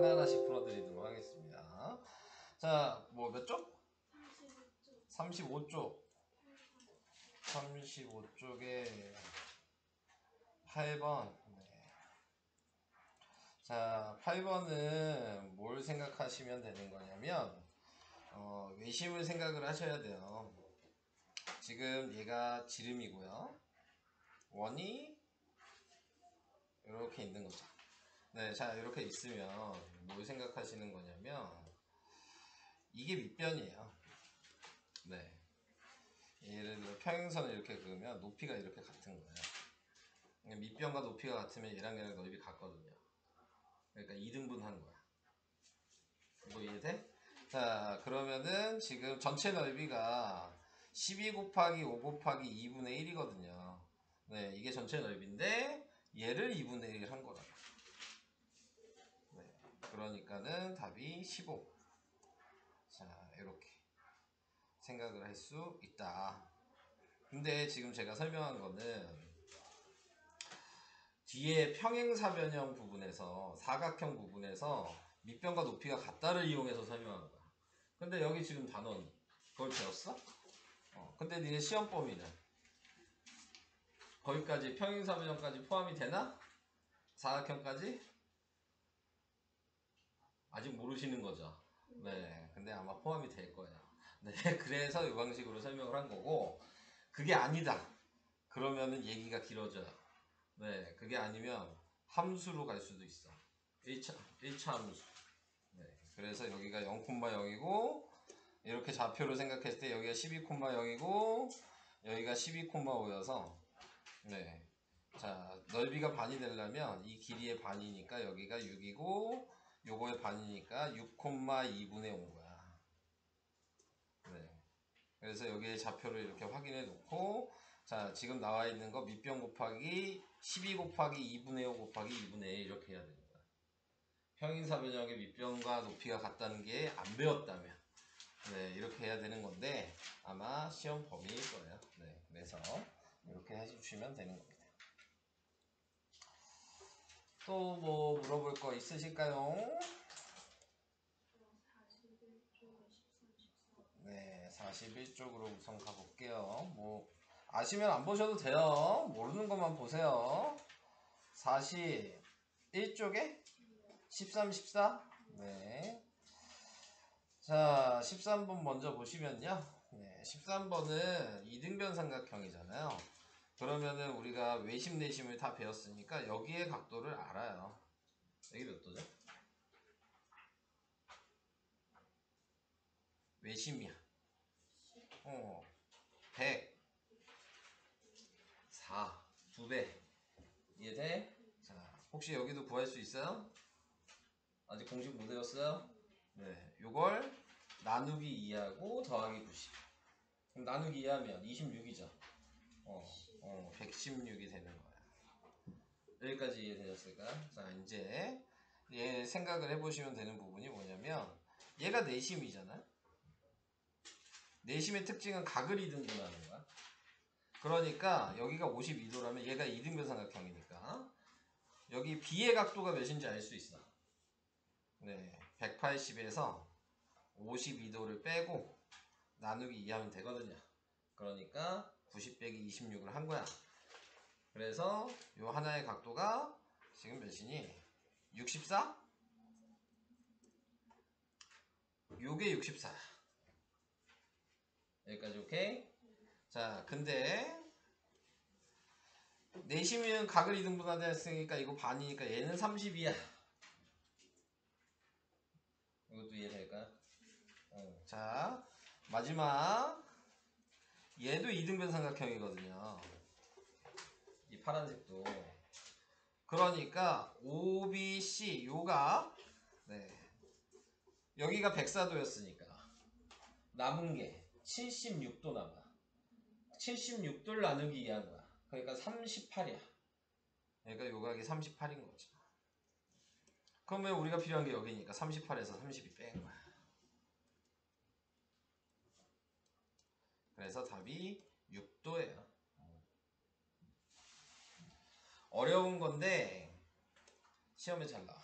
하나하나씩 풀어드리도록 하겠습니다. 자, 뭐 몇 쪽? 35쪽. 35쪽에 8번. 네. 자, 8번은 뭘 생각하시면 되는 거냐면 외심을 생각을 하셔야 돼요. 지금 얘가 지름이고요. 원이 이렇게 있는 거죠. 네, 자, 이렇게 있으면 뭘 생각하시는 거냐면 이게 밑변이에요. 네. 예를 들어 평행선을 이렇게 그으면 높이가 이렇게 같은 거예요. 밑변과 높이가 같으면 얘랑 넓이 같거든요. 그러니까 2등분 하는 거야. 이거 이해돼? 자, 그러면은 지금 전체 넓이가 12 곱하기 5 곱하기 2분의 1이거든요. 네, 이게 전체 넓이인데 얘를 2분의 1 한 거다. 네, 그러니까는 답이 15. 자, 이렇게 생각을 할 수 있다. 근데 지금 제가 설명한 거는 뒤에 평행사변형 부분에서 사각형 부분에서 밑변과 높이가 같다를 이용해서 설명한 거야. 근데 여기 지금 단원이 그걸 배웠어? 근데 니네 시험 범위는 거기까지 평행사변형까지 포함이 되나? 사각형까지? 아직 모르시는 거죠. 네, 근데 아마 포함이 될 거예요. 네, 그래서 이 방식으로 설명을 한 거고, 그게 아니다. 그러면은 얘기가 길어져요. 네, 그게 아니면 함수로 갈 수도 있어. 1차 함수. 네, 그래서 여기가 0,0이고, 이렇게 좌표로 생각했을 때 여기가 12,0이고, 여기가 12,5여서, 네. 자, 넓이가 반이 되려면 이 길이의 반이니까 여기가 6이고, 요거의 반이니까 6,2분의 5인 거야. 네. 그래서 여기에 좌표를 이렇게 확인해 놓고, 자, 지금 나와 있는 거 밑변 곱하기 12 곱하기 2분의 5 곱하기 2분의 1 이렇게 해야 되는 거야. 평행사변형의 밑변과 높이가 같다는 게 안 배웠다면, 네, 이렇게 해야 되는 건데 아마 시험 범위일 거예요. 네, 그래서 이렇게 해주시면 되는 겁니다. 또 뭐 물어볼 거 있으실까요? 네, 41쪽으로 우선 가볼게요. 뭐 아시면 안 보셔도 돼요. 모르는 것만 보세요. 41쪽에 13, 14? 네. 자, 13번 먼저 보시면요. 네, 13번은 이등변 삼각형이잖아요. 그러면은 우리가 외심 내심을 다 배웠으니까 여기의 각도를 알아요. 여기 몇 도죠? 외심이야. 100 4 2배 이해돼? 자, 혹시 여기도 구할 수 있어요? 아직 공식 못 외웠어요? 네, 요걸 나누기 2하고 더하기 90. 그럼 나누기 2하면 26이죠. 116이 되는 거야. 여기까지 이해되셨을까요? 자, 이제 얘 생각을 해보시면 되는 부분이 뭐냐면 얘가 내심이잖아요. 내심의 특징은 각을 이등분하는 거야. 그러니까 여기가 52도라면 얘가 이등변 삼각형이니까 여기 B의 각도가 몇인지 알 수 있어. 네, 180에서 52도를 빼고 나누기 2하면 되거든요. 그러니까 90 빼기 26을 한 거야. 그래서 요 하나의 각도가 지금 몇이니? 64? 요게 64. 여기까지 오케이? 자, 근데 내심은 각을 이등분하다 했으니까 이거 반이니까 얘는 30이야. 이것도 이해될까요? 자, 마지막 얘도 이등변 삼각형이거든요. 이 파란색도. 그러니까 OBC 요가 네. 여기가 104도였으니까 남은 게 76도 남아. 76도를 나누기 2한 거야. 그러니까 38이야. 그러니까 요각이 38인 거지. 그러면 우리가 필요한 게 여기니까 38에서 32 뺀 거야. 그래서 답이 6도예요. 어려운 건데 시험에 잘 나와.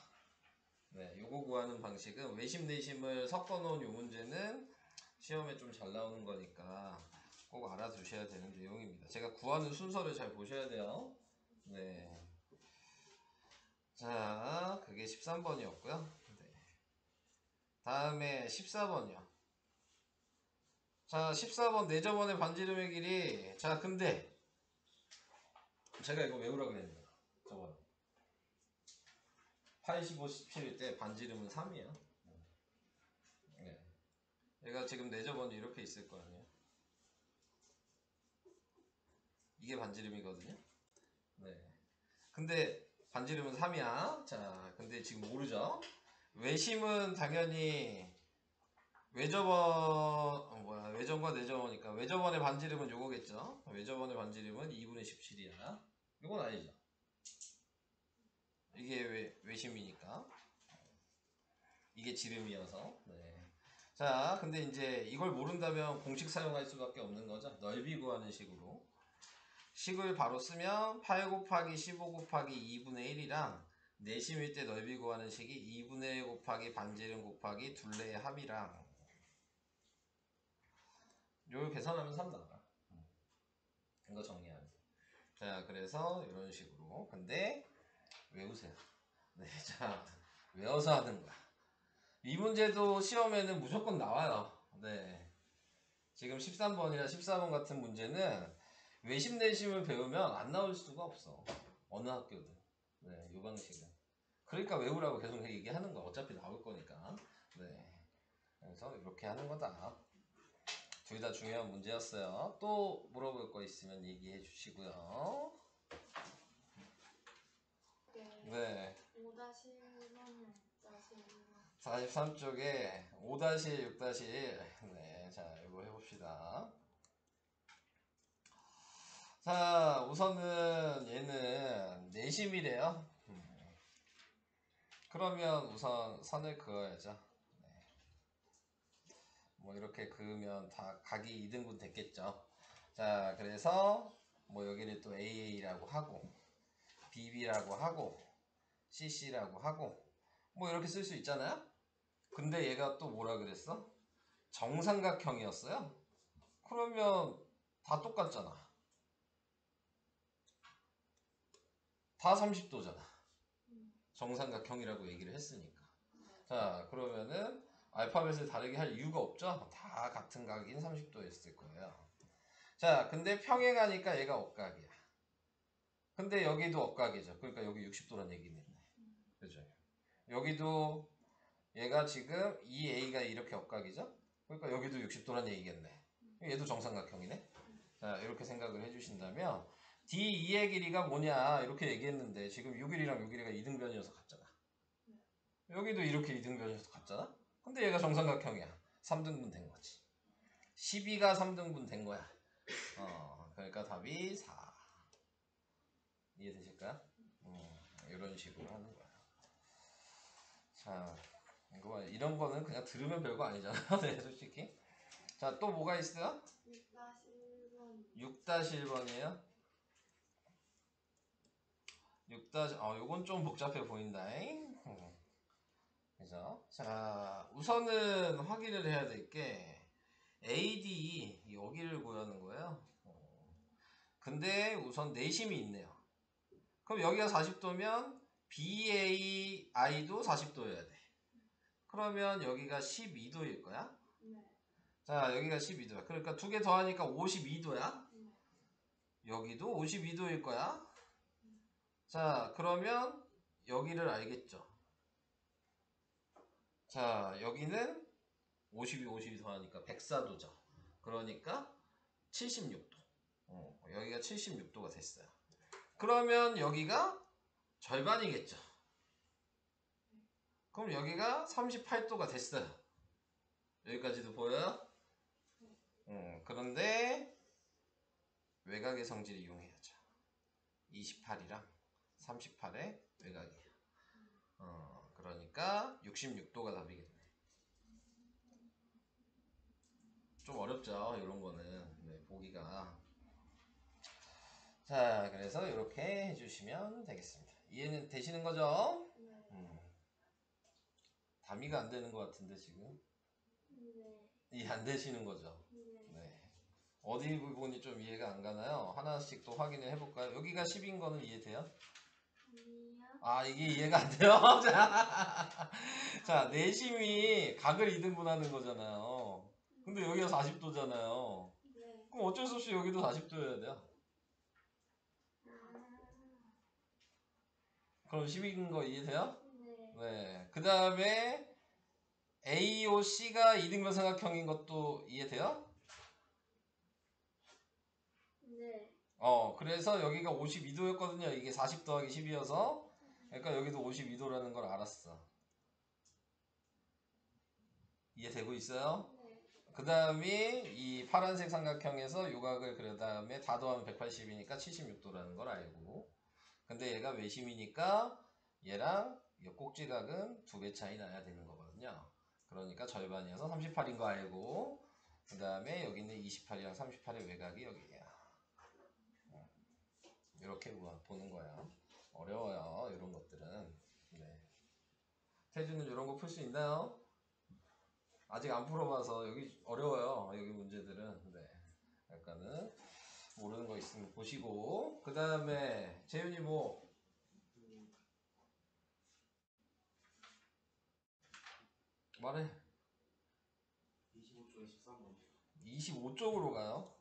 네, 요거 구하는 방식은 외심 내심을 섞어 놓은 요 문제는 시험에 좀 잘 나오는 거니까 꼭 알아두셔야 되는 내용입니다. 제가 구하는 순서를 잘 보셔야 돼요. 네. 자, 그게 13번이었고요. 네. 다음에 14번이요. 자, 14번 내저번의 반지름의 길이. 자, 근데 제가 이거 외우라 그랬는데 저번에 85, 17일 때 반지름은 3이에요. 네. 얘가 지금 내저번이 이렇게 있을 거 아니에요. 이게 반지름이거든요. 네. 근데 반지름은 3이야. 자, 근데 지금 모르죠? 외심은 당연히 외전과 내저번이니까 외저번의 반지름은 요거겠죠? 외저번의 반지름은 2분의 17이야. 이건 아니죠. 이게 외심이니까. 이게 지름이어서. 네. 자, 근데 이제 이걸 모른다면 공식 사용할 수밖에 없는 거죠. 넓이 구하는 식으로. 식을 바로 쓰면 8 곱하기 15 곱하기 2분의 1이랑 내심일 때 넓이 구하는 식이 2분의 1 곱하기 반지름 곱하기 둘레의 합이랑 요걸 계산하면 3 나와. 이거 정리하면. 자, 그래서 이런 식으로. 근데 외우세요. 네, 자, 외워서 하는 거야. 이 문제도 시험에는 무조건 나와요. 네. 지금 13번이나 14번 같은 문제는 외심 내심을 배우면 안 나올 수가 없어. 어느 학교든. 네, 이 방식은. 그러니까 외우라고 계속 얘기하는 거야. 어차피 나올 거니까. 네. 그래서 이렇게 하는 거다. 둘 다 중요한 문제였어요. 또 물어볼 거 있으면 얘기해 주시고요. 네. 5-1번, 6-1번. 43쪽에 5-1, 6-1. 네. 자, 이거 해봅시다. 자, 우선은 얘는 내심이래요. 그러면 우선 선을 그어야죠. 네. 뭐 이렇게 그으면 다 각이 2등분 됐겠죠. 자, 그래서 뭐 여기를 또 AA라고 하고 BB라고 하고 CC라고 하고 뭐 이렇게 쓸 수 있잖아요. 근데 얘가 또 뭐라 그랬어? 정삼각형이었어요. 그러면 다 똑같잖아. 다 30도잖아. 정삼각형이라고 얘기를 했으니까. 자, 그러면은 알파벳을 다르게 할 이유가 없죠? 다 같은 각인 30도였을 거예요. 자, 근데 평행하니까 얘가 억각이야. 근데 여기도 억각이죠. 그러니까 여기 60도란 얘기네. 그죠? 여기도 얘가 지금 이 A가 이렇게 억각이죠? 그러니까 여기도 60도란 얘기겠네. 얘도 정삼각형이네. 자, 이렇게 생각을 해주신다면 D2의 길이가 뭐냐 이렇게 얘기했는데 지금 요 길이랑 요 길이가 이등변이어서 같잖아. 여기도 이렇게 이등변이어서 같잖아. 근데 얘가 정삼각형이야. 3등분 된 거지. 12가 3등분 된 거야. 그러니까 답이 4. 이해되실까요? 이런 식으로 하는 거야. 자, 이거 이런 거는 그냥 들으면 별거 아니잖아요. 네, 솔직히. 자, 또 뭐가 있어요? 6-1번. 6-1번이에요. 6 요건 좀 복잡해 보인다. 그죠? 자, 우선은 확인을 해야 될 게 AD 여기를 구하는 거예요. 근데 우선 내심이 있네요. 그럼 여기가 40도면 BAI도 40도여야 돼. 그러면 여기가 12도일 거야. 네. 자, 여기가 12도야. 그러니까 두 개 더하니까 52도야. 네. 여기도 52도일 거야. 자, 그러면 여기를 알겠죠. 자, 여기는 52 더하니까 104도죠. 그러니까 76도. 여기가 76도가 됐어요. 그러면 여기가 절반이겠죠. 그럼 여기가 38도가 됐어요. 여기까지도 보여요? 그런데 외곽의 성질을 이용해야죠. 28이랑 38의 외곽이에요. 그러니까 66도가 답이겠네. 좀 어렵죠, 이런 거는. 네, 보기가. 자, 그래서 이렇게 해주시면 되겠습니다. 이해는 되시는 거죠? 네. 다미가 안 되는 것 같은데 지금 네. 이해 안 되시는 거죠? 네. 네. 어디 부분이 좀 이해가 안 가나요? 하나씩 또 확인을 해볼까요? 여기가 10인 거는 이해돼요? 아니요. 아, 이게 이해가 안 돼요? 자, 내심이 각을 2등분하는 거잖아요. 근데 여기가 40도잖아요. 네. 그럼 어쩔 수 없이 여기도 40도여야 돼요. 그럼 10인 거 이해돼요? 네. 네. 그 다음에 AOC가 2등분 삼각형인 것도 이해돼요? 네. 그래서 여기가 52도였거든요. 이게 40 더하기 10이어서. 그러니까 여기도 52도라는 걸 알았어. 이해되고 있어요? 네. 그 다음에 이 파란색 삼각형에서 요각을 그린 다음에 다 더하면 180이니까 76도라는 걸 알고. 근데 얘가 외심이니까 얘랑 이 꼭지각은 2배 차이 나야 되는 거거든요. 그러니까 절반이어서 38인 거 알고. 그 다음에 여기 있는 28이랑 38의 외곽이 여기에요. 이렇게 보는 거야. 어려워요. 이런 것들은. 네. 태주는 이런 거 풀 수 있나요? 아직 안 풀어봐서 여기 어려워요. 여기 문제들은. 네. 약간은 모르는 거 있으면 보시고. 그 다음에 재윤이 뭐? 말해. 25쪽에 13번. 25쪽으로 가요?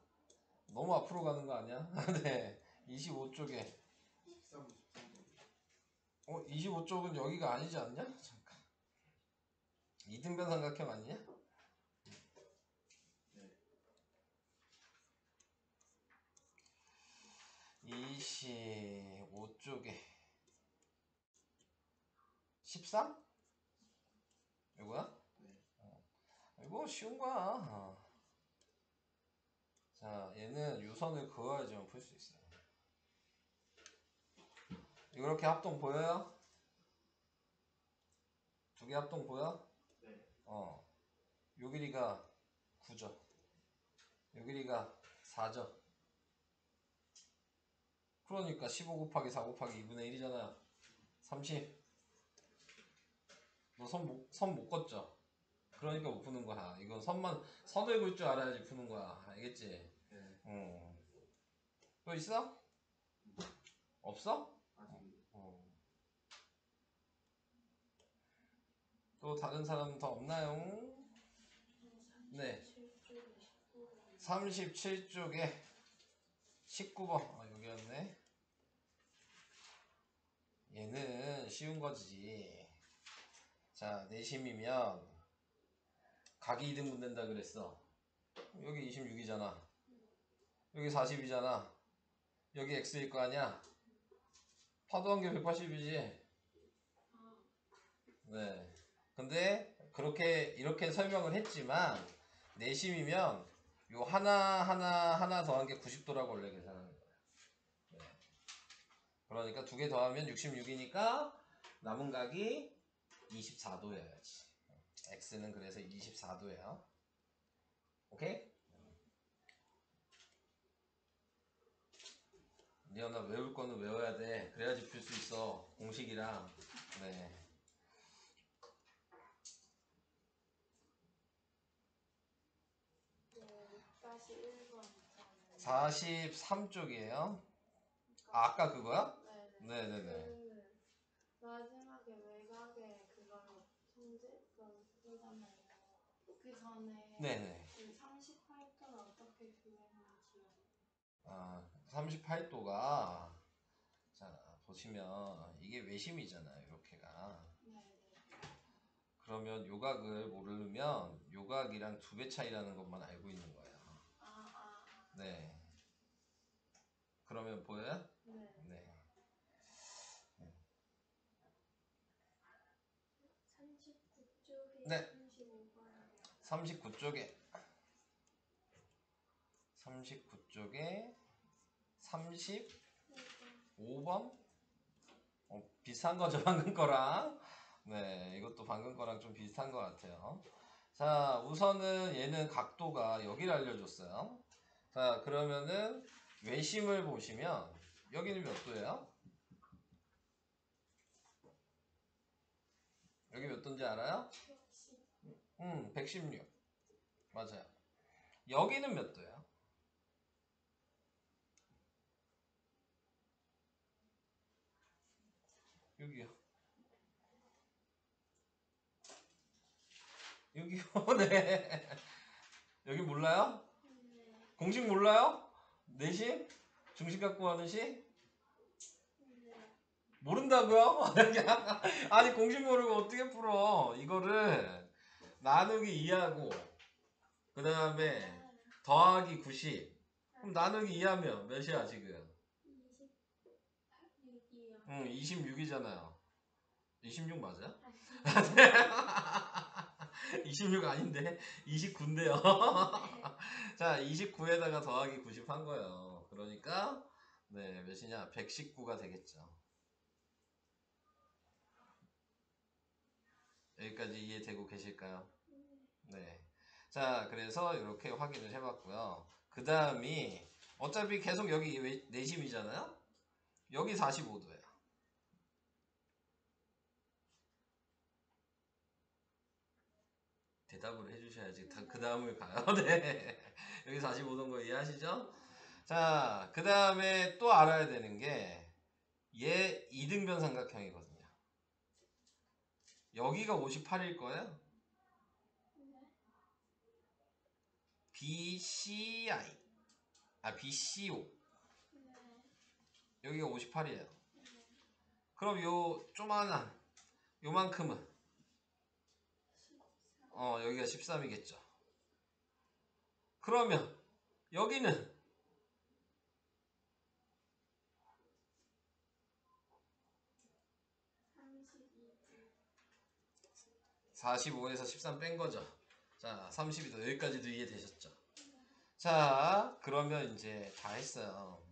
너무 앞으로 가는 거 아니야? 네. 25쪽에. 13번. 25쪽은 여기가 아니지 않냐? 잠깐. 이등변 삼각형 아니냐? 네. 25쪽에 13? 이거야? 네. 이거 쉬운 거야. 자, 얘는 유선을 그어야지만 풀 수 있어요. 이렇게 합동 보여요? 두 개 합동 보여? 네. 요 길이가 9죠. 요 길이가 4죠. 그러니까 15 곱하기 4 곱하기 2분의 1이잖아. 30. 너 선 못 걷죠? 그러니까 못 푸는 거야. 이건 선을 긋을 줄 알아야지 푸는 거야. 알겠지? 네. 또 있어? 없어? 아직. 또 다른 사람 더 없나요? 네. 37쪽에 19번. 여기였네. 얘는 쉬운 거지. 자, 내심이면 각이 2등분 된다 그랬어. 여기 26이잖아. 여기 40이잖아. 여기 x일 거 아니야? 파도한 게 180이지. 네. 근데 이렇게 설명을 했지만 내심이면 요 하나 더한 게 90도라고 원래 계산하는 거야. 네. 그러니까 두 개 더하면 66이니까 남은 각이 24도여야지. x는 그래서 24도예요. 오케이? 리언아 외울 거는 외워야 돼. 그래야지 풀 수 있어. 공식이랑. 네. 네. 41번. 43쪽이에요. 아까 그거야? 네네. 네네네. 그 마지막에 외곽에 그걸로 통제잖아요. 그 전에 네네. 그 38도를 어떻게 구했는지요? 38도가 자 보시면 이게 외심이잖아요. 이렇게가. 네네. 그러면 요각을 모르면 요각이랑 2배 차이라는 것만 알고 있는 거예요. 네. 그러면 보여요? 네. 네. 39쪽에 네. 35번. 39쪽에 35번? 비슷한 거죠, 방금 거랑. 네, 이것도 방금 거랑 좀 비슷한 것 같아요. 자, 우선은 얘는 각도가 여기를 알려줬어요. 자, 그러면은 외심을 보시면 여기는 몇 도예요? 여기 몇 도인지 알아요? 110. 116. 맞아요. 여기는 몇 도야? 여기요. 여기요. 네. 여기 몰라요? 네. 공식 몰라요? 내심? 중심 갖고 하는 시? 네. 모른다고요? 아니 공식 모르고 어떻게 풀어? 이거를 나누기 2하고 그 다음에 더하기 90. 그럼 나누기 2하면 몇이야 지금? 26이요. 26이잖아요. 26 맞아요? 26 아닌데 29인데요. 자, 29에다가 더하기 90 한 거예요. 그러니까 네, 몇이냐? 119가 되겠죠. 여기까지 이해되고 계실까요? 네. 자, 그래서 이렇게 확인을 해봤고요. 그 다음이 어차피 계속 여기 내심이잖아요. 여기 45도예요. 대답을 해주셔야지 그 다음을 가요. 네. 여기 45도인 거 이해하시죠? 자, 그 다음에 또 알아야 되는 게 얘 이등변 삼각형이거든요. 여기가 58일 거예요. BCI BCO 여기가 58이에요. 그럼 요 조만한 요만큼은 여기가 13이겠죠. 그러면 여기는 45에서 13 뺀 거죠. 자, 32도 여기까지도 이해되셨죠? 자, 그러면 이제 다 했어요.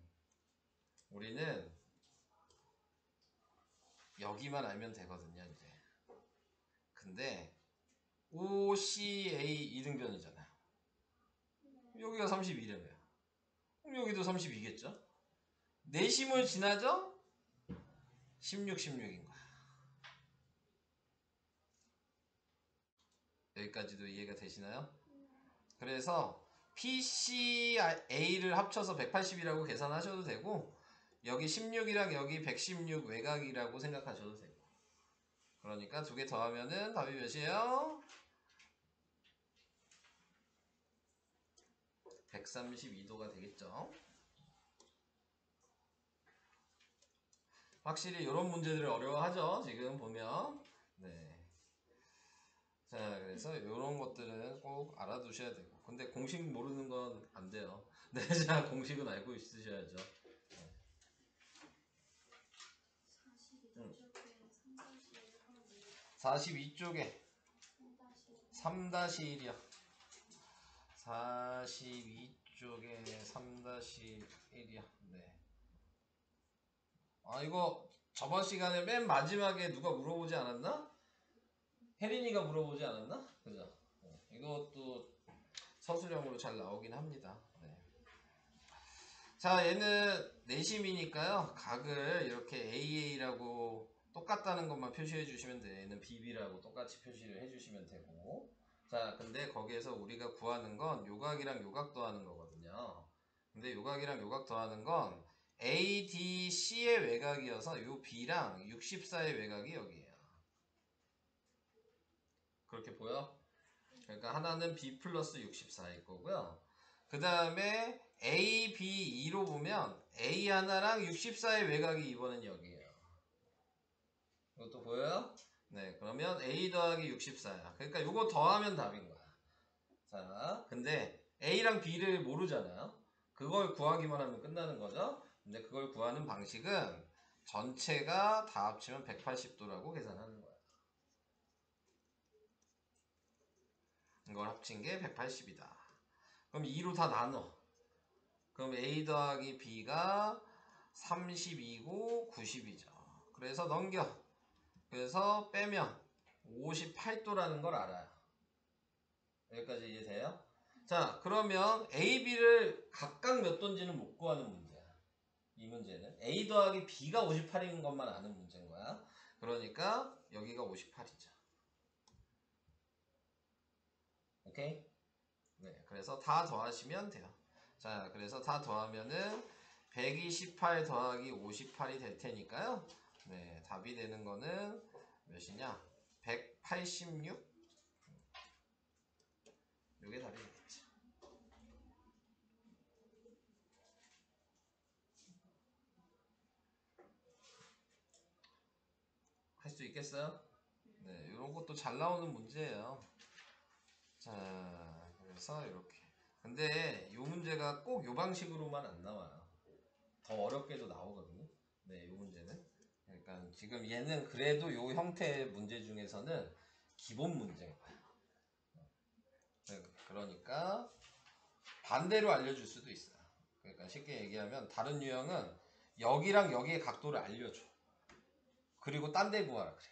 우리는 여기만 알면 되거든요, 이제. 근데 OCA 이등변이잖아요. 여기가 32래요. 그럼 여기도 32겠죠? 내심을 지나죠? 16, 16인 거야. 여기까지도 이해가 되시나요? 그래서 PCA를 합쳐서 180이라고 계산하셔도 되고 여기 16이랑 여기 116 외곽이라고 생각하셔도 되고 그러니까 두 개 더하면은 답이 몇이에요? 132도가 되겠죠. 확실히 이런 문제들을 어려워하죠. 지금 보면. 네. 자, 그래서 이런 것들은 꼭 알아두셔야 되고. 근데 공식 모르는 건 안 돼요. 네, 자, 공식은 알고 있으셔야죠. 42쪽에 3-1이요. 42쪽에 3-1이요. 네. 이거 저번 시간에 맨 마지막에 누가 물어보지 않았나? 혜린이가 물어보지 않았나? 그죠? 이것도 서술형으로 잘 나오긴 합니다. 네. 자, 얘는 내심이니까요. 각을 이렇게 AA라고 똑같다는 것만 표시해 주시면 돼요. 얘는 BB라고 똑같이 표시를 해 주시면 되고. 자, 근데 거기에서 우리가 구하는 건 요각이랑 요각 더하는 거거든요. 근데 요각이랑 요각 더하는 건 ADC의 외곽이어서 요 B랑 64의 외곽이 여기에요. 그렇게 보여? 그러니까 하나는 B 플러스 64일 거고요. 그 다음에 A, B, 2로 보면 A 하나랑 64의 외곽이 이번엔 여기에요. 이것도 보여요? 네, 그러면 A 더하기 64야. 그러니까 이거 더하면 답인 거야. 자, 근데 A랑 B를 모르잖아요. 그걸 구하기만 하면 끝나는 거죠. 근데 그걸 구하는 방식은 전체가 다 합치면 180도라고 계산하는 거야. 이걸 합친 게 180이다. 그럼 2로 다 나눠. 그럼 A 더하기 B가 32고 90이죠. 그래서 넘겨. 그래서 빼면 58도라는 걸 알아요. 여기까지 이해돼요? 자, 그러면 A, B를 각각 몇 도인지는 못 구하는 문제야. 이 문제는 A 더하기 B가 58인 것만 아는 문제인 거야. 그러니까 여기가 58이죠. 오케이? 네, 그래서 다 더하시면 돼요. 자, 그래서 다 더하면은 128 더하기 58이 될 테니까요. 네, 답이 되는 거는 몇이냐? 186? 이게 답이 되겠지. 할 수 있겠어요? 네, 이런 것도 잘 나오는 문제예요. 자, 그래서 이렇게. 근데 이 문제가 꼭 이 방식으로만 안 나와요. 더 어렵게도 나오거든요. 네, 이 문제는. 그러니까 지금 얘는 그래도 이 형태의 문제 중에서는 기본 문제인 거예요. 네, 그러니까 반대로 알려줄 수도 있어요. 그러니까 쉽게 얘기하면 다른 유형은 여기랑 여기의 각도를 알려줘. 그리고 딴 데 구하라 그래.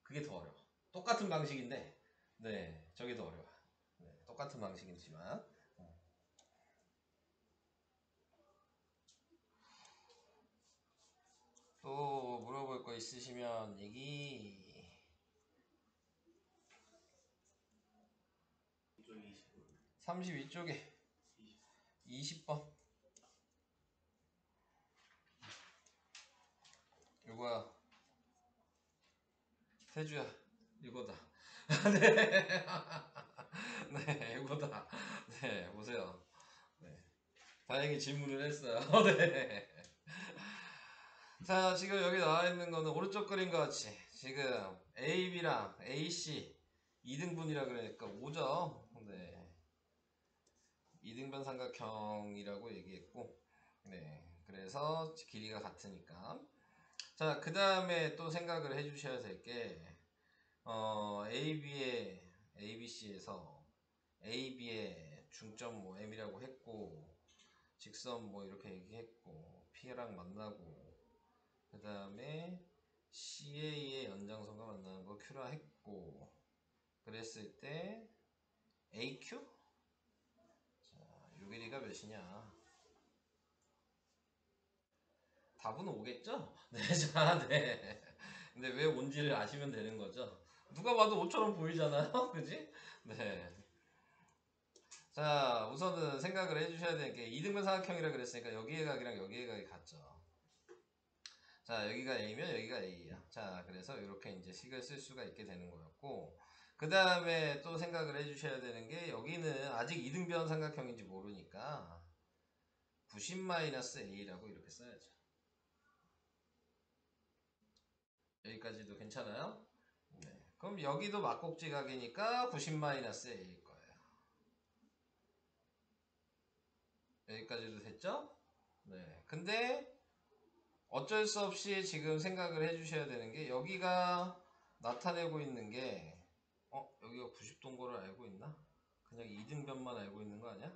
그게 더 어려워. 똑같은 방식인데, 네, 저게 더 어려워. 네, 똑같은 방식이지만. 또 물어볼 거 있으시면 얘기. 이쪽이 32쪽에 20번. 이거야. 태주야, 이거다. 네. 네, 이거다. 네, 보세요. 네. 다행히 질문을 했어요. 네. 자, 지금 여기 나와 있는 거는 오른쪽 그림과 같이 지금 A, B랑 A, C 2등분이라 그러니까 5죠. 네. 2등변 삼각형이라고 얘기했고, 네. 그래서 길이가 같으니까. 자, 그 다음에 또 생각을 해주셔야 될 게, ABC에서 AB의 중점 뭐 M이라고 했고, 직선 뭐 이렇게 얘기했고, P랑 만나고, 그 다음에 CA의 연장선과 만나는 거 Q라 했고, 그랬을 때 AQ? 자, 요 길이가 몇이냐? 답은 5겠죠? 네, 자, 네. 근데 왜 온지를 아시면 되는 거죠? 누가 봐도 5처럼 보이잖아요? 그지? 네. 자, 우선은 생각을 해주셔야 되는 게 2등변 삼각형이라 그랬으니까 여기의 각이랑 여기의 각이 같죠. 자, 여기가 A면 여기가 A야. 자, 그래서 이렇게 이제 식을 쓸 수가 있게 되는 거였고, 그 다음에 또 생각을 해주셔야 되는 게 여기는 아직 2등변 삼각형인지 모르니까 90-A라고 이렇게 써야죠. 여기까지도 괜찮아요? 네. 그럼 여기도 막곡지각이니까 90-A일 거예요. 여기까지도 됐죠? 네. 근데 어쩔 수 없이 지금 생각을 해주셔야 되는 게 여기가 나타내고 있는 게 여기가 90도인 거를 알고 있나? 그냥 2등변만 알고 있는 거 아니야?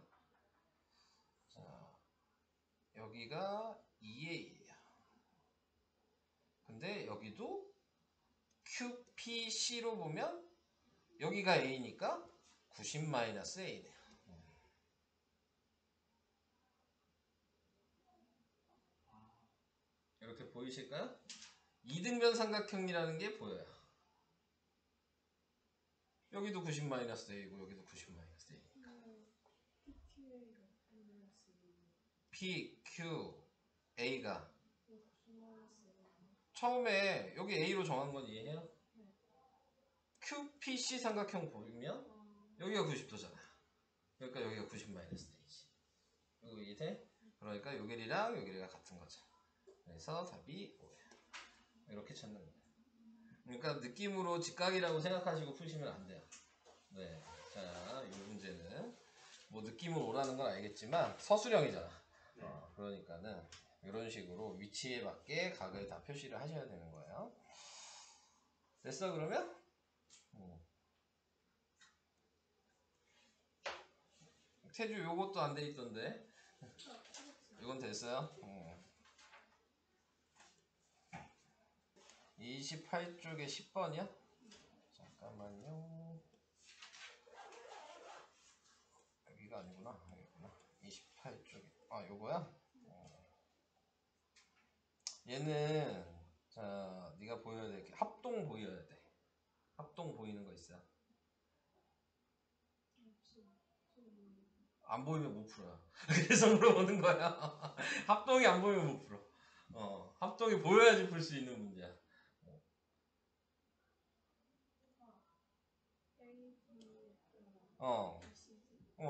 자, 여기가 2A예요. 근데 여기도 QPC로 보면 여기가 A니까 90-A네요. 이렇게 보이실까요? 2등변 삼각형이라는 게 보여요. 여기도 90-A고 여기도 90-A. P, Q, A가 처음에 여기 A로 정한 건 이해해요? Q, P, C 삼각형 보면 여기가 90도잖아. 그러니까 여기가 90-A지. 이거 이해돼? 그러니까 요 길이랑 요 길이가 같은 거죠. 그래서 답이 5예요. 이렇게 찾는 거예요. 그러니까 느낌으로 직각이라고 생각하시고 푸시면 안 돼요. 네. 자, 이 문제는 뭐 느낌으로 오라는 건 알겠지만 서술형이잖아. 그러니까는 이런 식으로 위치에 맞게 각을 다 표시를 하셔야 되는 거예요. 됐어 그러면? 태주 요것도 안 돼 있던데. 이건 됐어요? 28쪽에 10번이요? 잠깐만요. 여기가 아니구나. 여기구나. 28쪽에. 아, 요거야? 얘는 자, 네가 보여야 될 게 합동 보여야 돼. 합동 보이는 거 있어? 안 보이면 못 풀어요. 그래서 물어보는 거야. 합동이 안 보이면 못 풀어. 합동이 보여야지 풀 수 있는 문제야.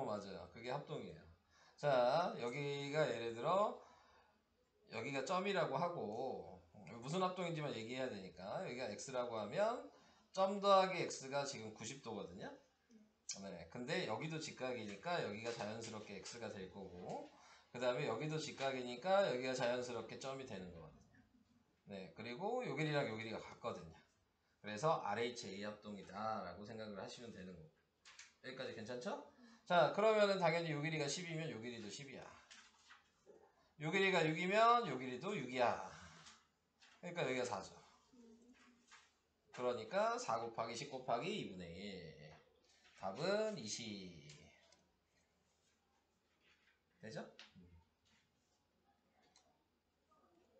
맞아요. 그게 합동이에요. 자, 여기가 예를 들어 여기가 점이라고 하고 무슨 합동인지만 얘기해야 되니까 여기가 x라고 하면 점 더하기 x가 지금 90도거든요. 네, 근데 여기도 직각이니까 여기가 자연스럽게 x가 될 거고 그 다음에 여기도 직각이니까 여기가 자연스럽게 점이 되는 거거든요. 네, 그리고 요 길이랑 요 길이가 같거든요. 그래서 RHA 합동이다 라고 생각을 하시면 되는 거고 여기까지 괜찮죠? 자, 그러면은 당연히 요 길이가 10이면 요 길이도 10이야. 요 길이가 6이면 요 길이도 6이야. 그러니까 여기가 4죠. 그러니까 4 곱하기 10 곱하기 2분의 1. 답은 20. 되죠?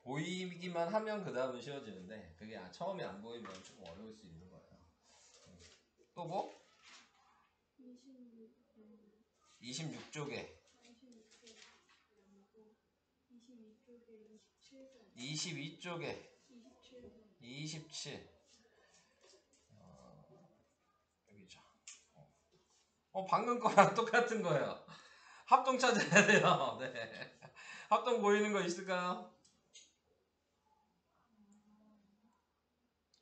보이기만 하면 그 다음은 쉬워지는데 그게 처음에 안 보이면 좀 어려울 수 있는 거예요. 또 뭐? 26쪽에 22쪽에 27 여기죠. 방금 거랑 똑같은 거예요. 합동 찾아야 돼요. 네. 합동 보이는 거 있을까요?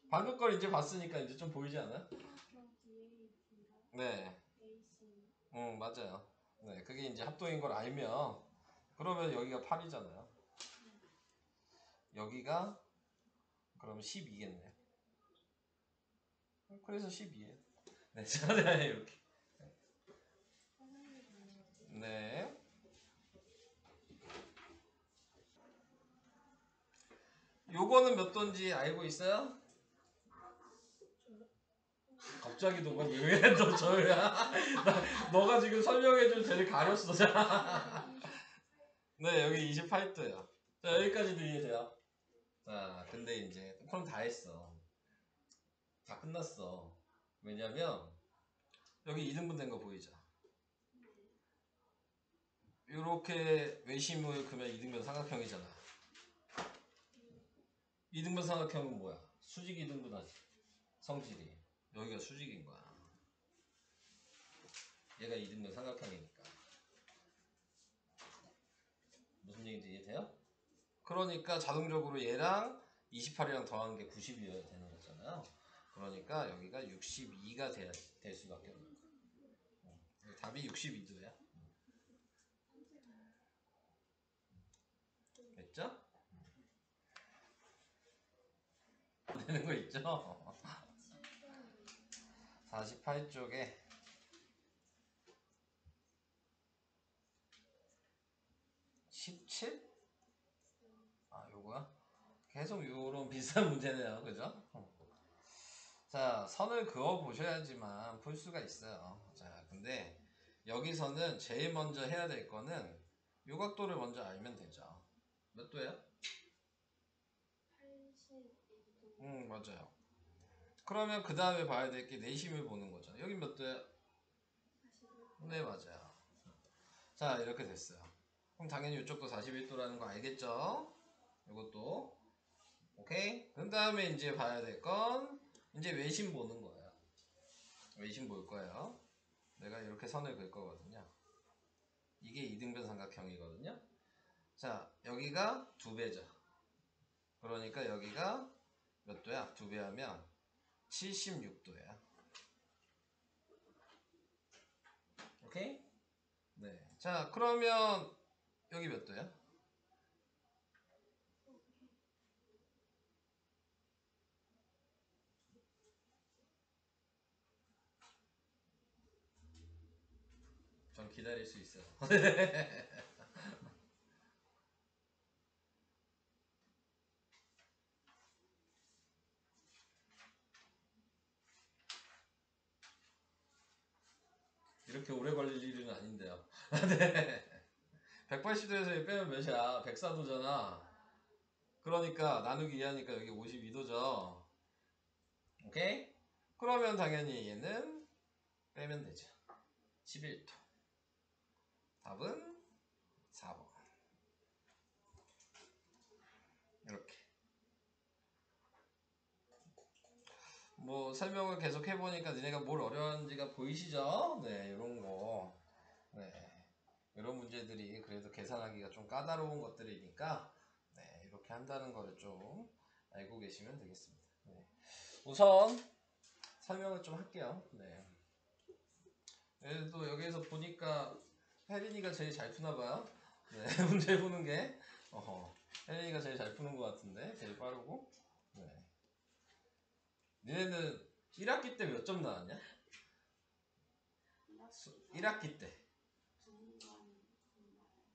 방금 걸 이제 봤으니까 이제 좀 보이지 않아요? 네. 맞아요. 네, 그게 이제 합동인 걸 알면 그러면 여기가 8이잖아요. 여기가 그럼 12겠네. 그래서 12예요. 네, 저는 이렇게. 네. 요거는 몇 도인지 알고 있어요? 갑자기 너가 왜 너 저야? 너가 지금 설명해줄 쟤를 가렸어. 네, 여기 28도요. 자, 여기까지도 이해돼요? 자, 근데 이제 그럼 다 했어. 다 끝났어. 왜냐면 여기 2등분 된 거 보이죠? 요렇게 외심을 그면 2등분 삼각형이잖아. 2등분 삼각형은 뭐야? 수직 2등분하지. 성질이. 여기가 수직인 거야. 얘가 2등분 삼각형이니까. 무슨 얘기인지 이해돼요? 그러니까 자동적으로 얘랑 28이랑 더하는 게 90이어야 되는 거잖아요. 그러니까 여기가 62가 될 수밖에 없는 거야. 답이 62도야. 됐죠? 되는 거 있죠? 48쪽에 17? 요거야? 계속 요런 비슷한 문제네요. 그죠? 자, 선을 그어 보셔야지만 풀 수가 있어요. 자, 근데 여기서는 제일 먼저 해야 될 거는 요 각도를 먼저 알면 되죠. 몇 도예요? 82도. 맞아요. 그러면 그 다음에 봐야 될 게 내심을 보는 거죠. 여기 몇 도예요? 41도. 네, 맞아요. 자, 이렇게 됐어요. 그럼 당연히 이쪽도 41도라는 거 알겠죠? 이것도 오케이? 그 다음에 이제 봐야 될 건 이제 외심 보는 거예요. 외심 볼 거예요. 내가 이렇게 선을 그을 거거든요. 이게 이등변 삼각형이거든요. 자, 여기가 2배죠. 그러니까 여기가 몇 도야? 2배 하면 76도야. 오케이? 네. 자, 그러면 여기 몇 도야? 전 기다릴 수 있어요. 이렇게 오래 걸릴 일은 아닌데요. 네. 180도에서 빼면 몇이야? 104도잖아. 그러니까 나누기 2하니까 여기 52도죠. 오케이? 그러면 당연히 얘는 빼면 되죠. 11도. 답은 4번. 이렇게. 뭐 설명을 계속 해보니까 니네가 뭘 어려웠는지가 보이시죠? 네, 이런 거. 네, 이런 문제들이 그래도 계산하기가 좀 까다로운 것들이니까 네, 이렇게 한다는 거를 좀 알고 계시면 되겠습니다. 네. 우선 설명을 좀 할게요. 네. 그래도 여기에서 보니까 혜린이가 제일 잘 푸나 봐요. 네, 문제 푸는 게. 혜린이가 제일 잘 푸는 것 같은데, 제일 빠르고. 네. 니네는 1학기 때 몇 점 나왔냐? 1학기 때.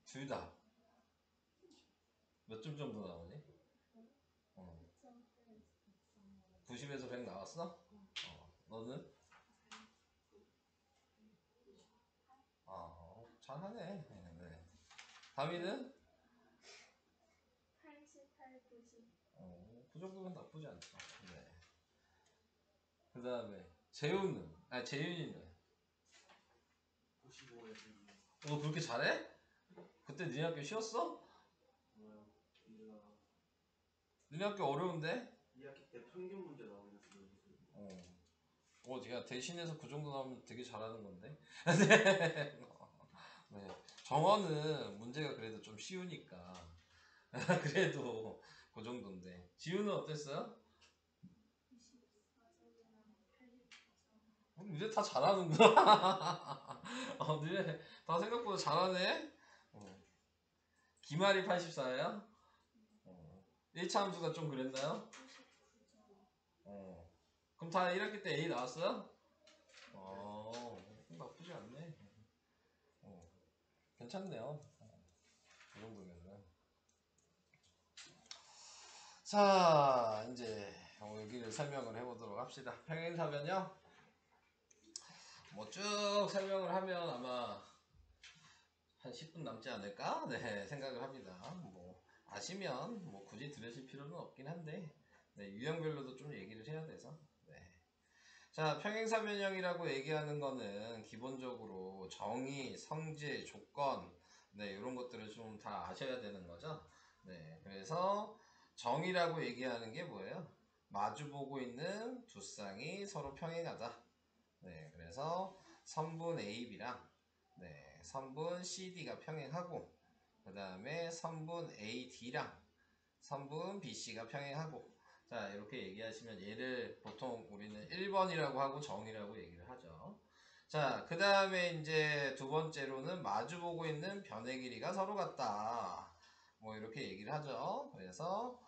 둘 다. 몇 점 정도 나오니? 90에서 100 나왔어? 너는? 잘하네. 네. 다미는? 88, 90. 그 정도면 나쁘지 않죠. 네. 그 다음에 재훈은? 재윤이는? 95에서 너 그렇게 잘해? 그때 니네 학교 쉬었어? 뭐요? 니네 학교 어려운데? 2학기 때 평균 문제 나오긴 했어요. 제가 대신해서 그 정도 나오면 되게 잘하는 건데. 네. 네. 정원은 문제가 그래도 좀 쉬우니까. 그래도 그 정도인데. 지우는 어땠어요? 24점이랑 84점. 니네 다 잘하는구나. 니네 다 생각보다 잘하네. 기말이 84예요? 1차 함수가 좀 그랬나요? 99점. 그럼 다 1학기 때 A 나왔어요? 나쁘지 않네. 괜찮네요. 그 정도면은. 자, 이제 여기를 설명을 해보도록 합시다. 평행사면요. 뭐 쭉 설명을 하면 아마 한 10분 남지 않을까? 네, 생각을 합니다. 뭐 아시면 뭐 굳이 들으실 필요는 없긴 한데 네, 유형별로도 좀 얘기를 해야 돼서 네. 자, 평행사변형이라고 얘기하는 거는 기본적으로 정의, 성질, 조건 네, 이런 것들을 좀 다 아셔야 되는 거죠. 네, 그래서 정의라고 얘기하는 게 뭐예요? 마주보고 있는 두 쌍이 서로 평행하다. 네, 그래서 선분 AB랑 네, 선분 CD가 평행하고 그 다음에 선분 AD랑 선분 BC가 평행하고 자 이렇게 얘기하시면 얘를 보통 우리는 1번이라고 하고 정의라고 얘기를 하죠. 자, 그 다음에 이제 두 번째로는 마주보고 있는 변의 길이가 서로 같다. 뭐 이렇게 얘기를 하죠. 그래서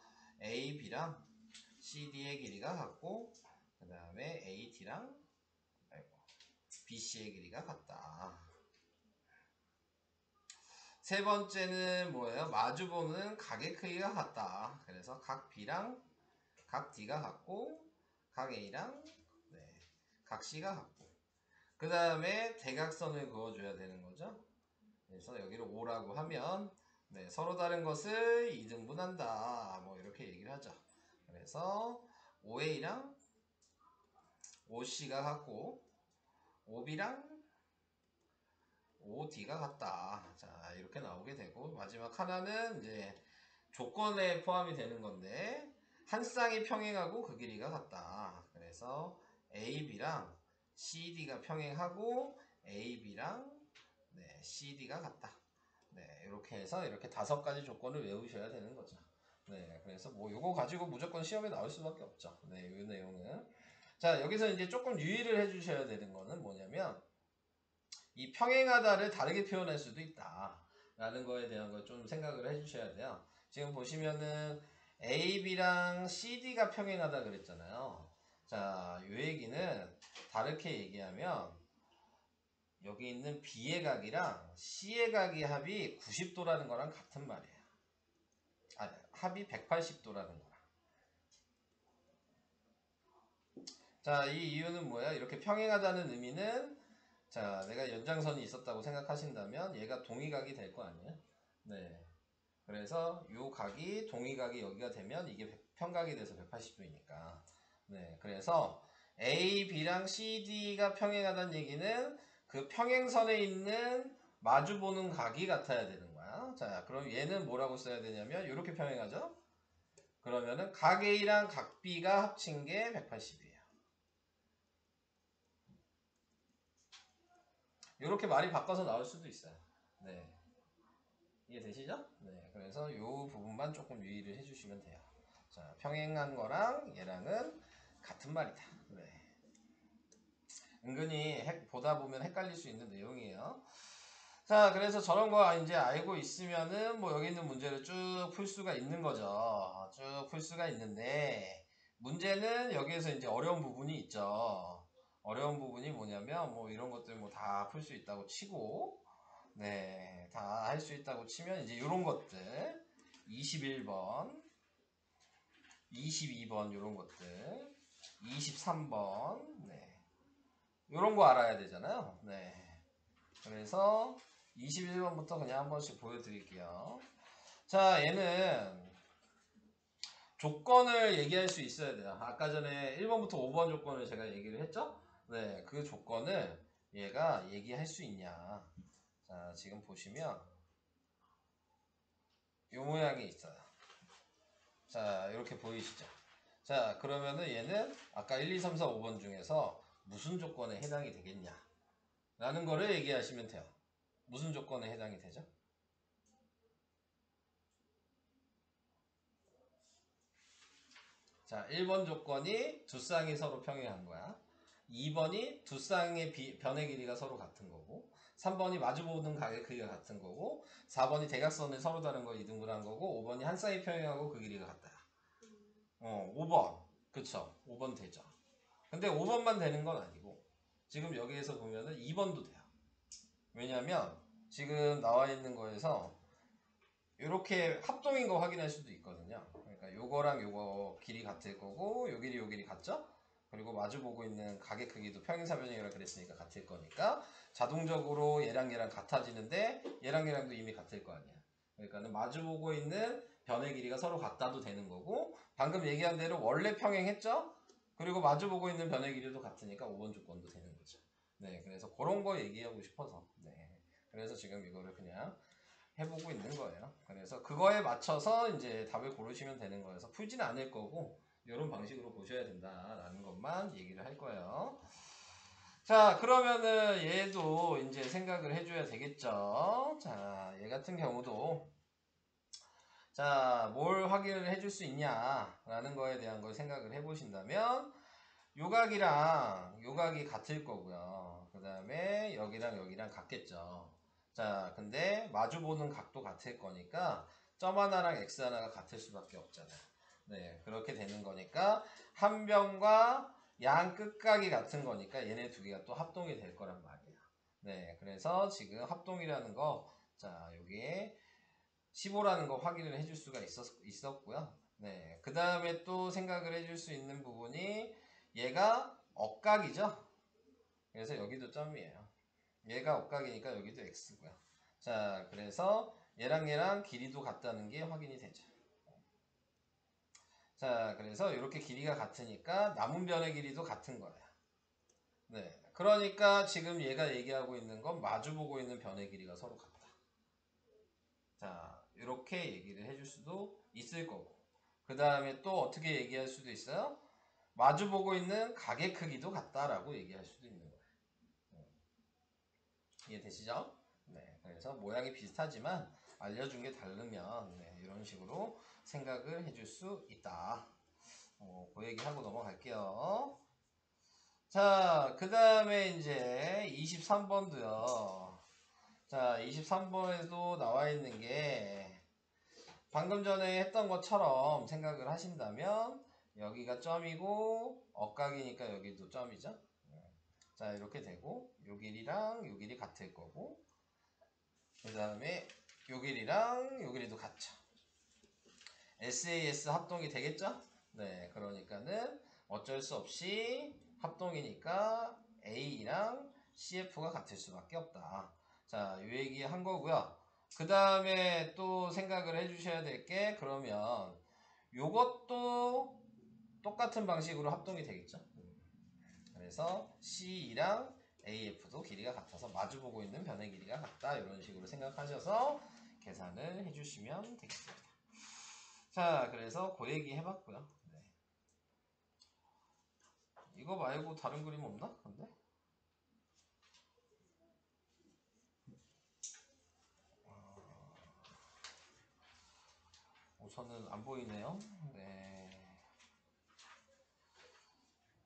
AB랑 CD의 길이가 같고 그 다음에 AD랑 BC의 길이가 같다. 세 번째는 뭐예요? 마주보는 각의 크기가 같다. 그래서 각 B랑 각 D가 같고 각 A랑 네, 각 C가 같고 그 다음에 대각선을 그어줘야 되는 거죠. 그래서 여기를 O라고 하면 네, 서로 다른 것을 2등분한다. 뭐 이렇게 얘기를 하죠. 그래서 OA랑 OC가 같고 OB랑 OD가 같다. 자, 이렇게 나오게 되고 마지막 하나는 이제 조건에 포함이 되는 건데 한 쌍이 평행하고 그 길이가 같다. 그래서 AB랑 CD가 평행하고 AB랑 네, CD가 같다. 네, 이렇게 해서 이렇게 5가지 조건을 외우셔야 되는 거죠. 네, 그래서 뭐 이거 가지고 무조건 시험에 나올 수밖에 없죠. 네, 이 내용은. 자, 여기서 이제 조금 유의를 해주셔야 되는 거는 뭐냐면 이 평행하다를 다르게 표현할 수도 있다. 라는 거에 대한 걸 좀 생각을 해주셔야 돼요. 지금 보시면은 AB랑 CD가 평행하다 그랬잖아요. 자, 이 얘기는 다르게 얘기하면 여기 있는 B의 각이랑 C의 각의 합이 90도라는 거랑 같은 말이에요. 합이 180도라는 거랑. 자, 이 이유는 뭐야? 이렇게 평행하다는 의미는 자, 내가 연장선이 있었다고 생각하신다면 얘가 동의각이 될 거 아니에요? 네. 그래서 요 각이 동의각이 여기가 되면 이게 평각이 돼서 180도이니까. 네. 그래서 A, B랑 CD가 평행하다는 얘기는 그 평행선에 있는 마주보는 각이 같아야 되는 거야. 자, 그럼 얘는 뭐라고 써야 되냐면 이렇게 평행하죠? 그러면은 각 A랑 각 B가 합친 게 180이에요. 이렇게 말이 바꿔서 나올 수도 있어요. 네. 이해되시죠? 네. 그래서 이 부분만 조금 유의를 해주시면 돼요. 자, 평행한 거랑 얘랑은 같은 말이다. 네. 은근히 보다 보면 헷갈릴 수 있는 내용이에요. 자, 그래서 저런 거 이제 알고 있으면은 뭐 여기 있는 문제를 쭉 풀 수가 있는 거죠. 쭉 풀 수가 있는데 문제는 여기에서 이제 어려운 부분이 있죠. 어려운 부분이 뭐냐면 뭐 이런 것들 뭐 다 풀 수 있다고 치고 네, 다 할 수 있다고 치면 이제 이런 것들 21번 22번 이런 것들 23번 네. 이런 거 알아야 되잖아요. 네. 그래서 21번부터 그냥 한 번씩 보여드릴게요. 자, 얘는 조건을 얘기할 수 있어야 돼요. 아까 전에 1번부터 5번 조건을 제가 얘기를 했죠? 네, 그 조건을 얘가 얘기할 수 있냐. 자, 지금 보시면 이 모양이 있어요. 자, 이렇게 보이시죠? 자, 그러면은 얘는 아까 1, 2, 3, 4, 5번 중에서 무슨 조건에 해당이 되겠냐 라는 거를 얘기하시면 돼요. 무슨 조건에 해당이 되죠? 자, 1번 조건이 두 쌍이 서로 평행한 거야. 2번이 두 쌍의 변의 길이가 서로 같은 거고 3번이 마주보는 각의 크기가 같은 거고 4번이 대각선을 서로 다른 거 이등분한 거고 5번이 한 쌍이 평행하고 그 길이가 같다. 5번. 그쵸. 5번 되죠. 근데 5번만 되는 건 아니고 지금 여기에서 보면은 2번도 돼요. 왜냐면 지금 나와 있는 거에서 이렇게 합동인 거 확인할 수도 있거든요. 그러니까 요거랑 요거 길이 같을 거고 요 길이 같죠? 그리고 마주보고 있는 각의 크기도 평행사변형이라 그랬으니까 같을 거니까 자동적으로 얘랑 같아지는데 얘랑 얘랑도 이미 같을 거 아니야. 그러니까는 마주보고 있는 변의 길이가 서로 같다도 되는 거고 방금 얘기한 대로 원래 평행했죠? 그리고 마주보고 있는 변의 길이도 같으니까 5번 조건도 되는 거죠. 네, 그래서 그런 거 얘기하고 싶어서 네, 그래서 지금 이거를 그냥 해보고 있는 거예요. 그래서 그거에 맞춰서 이제 답을 고르시면 되는 거여서 풀지는 않을 거고 이런 방식으로 보셔야 된다라는 것만 얘기를 할 거예요. 자, 그러면은 얘도 이제 생각을 해줘야 되겠죠. 자, 얘 같은 경우도 자, 뭘 확인을 해줄 수 있냐라는 거에 대한 걸 생각을 해보신다면 요각이랑 요각이 같을 거고요. 그 다음에 여기랑 여기랑 같겠죠. 자, 근데 마주보는 각도 같을 거니까 점 하나랑 x 하나가 같을 수밖에 없잖아요. 네, 그렇게 되는 거니까 한 변과 양 끝각이 같은 거니까 얘네 두 개가 또 합동이 될 거란 말이에요. 네, 그래서 지금 합동이라는 거, 자, 여기에 15라는 거 확인을 해줄 수가 있었고요. 네, 그 다음에 또 생각을 해줄 수 있는 부분이 얘가 억각이죠. 그래서 여기도 점이에요. 얘가 억각이니까 여기도 x고요. 자, 그래서 얘랑 길이도 같다는 게 확인이 되죠. 자, 그래서 이렇게 길이가 같으니까 남은 변의 길이도 같은 거예요. 네, 그러니까 지금 얘가 얘기하고 있는 건 마주보고 있는 변의 길이가 서로 같다. 자, 이렇게 얘기를 해줄 수도 있을 거고 그 다음에 또 어떻게 얘기할 수도 있어요? 마주보고 있는 각의 크기도 같다라고 얘기할 수도 있는 거예요. 이해되시죠? 네, 그래서 모양이 비슷하지만 알려준 게 다르면 네, 이런 식으로 생각을 해줄 수 있다. 그 얘기하고 넘어갈게요. 자, 그 다음에 이제 23번도요. 자, 23번에도 나와 있는 게 방금 전에 했던 것처럼 생각을 하신다면 여기가 점이고 억각이니까 여기도 점이죠. 자, 이렇게 되고 요 길이랑 요 길이 같을 거고 그 다음에 요 길이랑 요 길이도 같죠. SAS 합동이 되겠죠? 네, 그러니까는 어쩔 수 없이 합동이니까 A랑 CF가 같을 수밖에 없다. 자, 요 얘기 한 거고요. 그 다음에 또 생각을 해주셔야 될 게 그러면 요것도 똑같은 방식으로 합동이 되겠죠. 그래서 C랑 AF도 길이가 같아서 마주보고 있는 변의 길이가 같다. 이런 식으로 생각하셔서 계산을 해주시면 되겠습니다. 자, 그래서 그 얘기 해봤고요. 네. 이거 말고 다른 그림 없나? 근데? 우선은 안 보이네요. 네.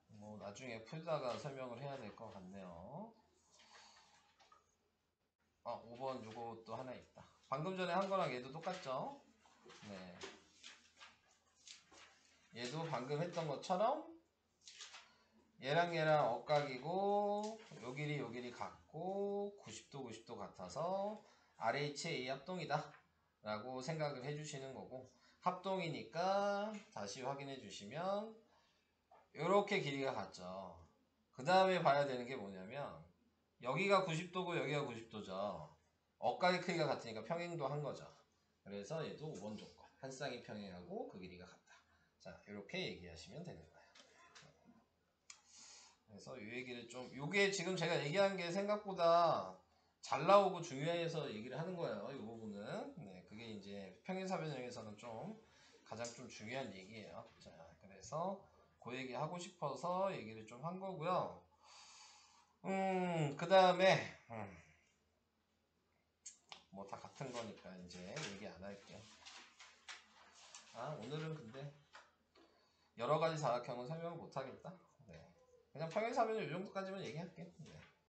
뭐 나중에 풀다가 설명을 해야 될 것 같네요. 5번 요것도 하나 있다. 방금 전에 한 거랑 얘도 똑같죠? 네. 얘도 방금 했던 것처럼 얘랑 억각이고 요 길이 같고 90도 90도 같아서 RHA 합동이다 라고 생각을 해주시는 거고, 합동이니까 다시 확인해 주시면 요렇게 길이가 같죠. 그 다음에 봐야 되는 게 뭐냐면 여기가 90도고 여기가 90도죠. 억각의 크기가 같으니까 평행도 한 거죠. 그래서 얘도 5번 조건, 한 쌍이 평행하고 그 길이가 같다. 자, 이렇게 얘기하시면 되는 거예요. 그래서 이 얘기를 좀, 요게 지금 제가 얘기한 게 생각보다 잘 나오고 중요해서 얘기를 하는 거예요. 이 부분은. 네, 그게 이제 평행사변형에서는 좀 가장 좀 중요한 얘기예요. 자, 그래서 그 얘기 하고 싶어서 얘기를 좀 한 거고요. 그 다음에 뭐 다 같은 거니까 이제 얘기 안 할게요. 오늘은 근데 여러 가지 사각형은 설명을 못 하겠다. 네. 그냥 평행사변형 이 정도까지만 얘기할게요. 네.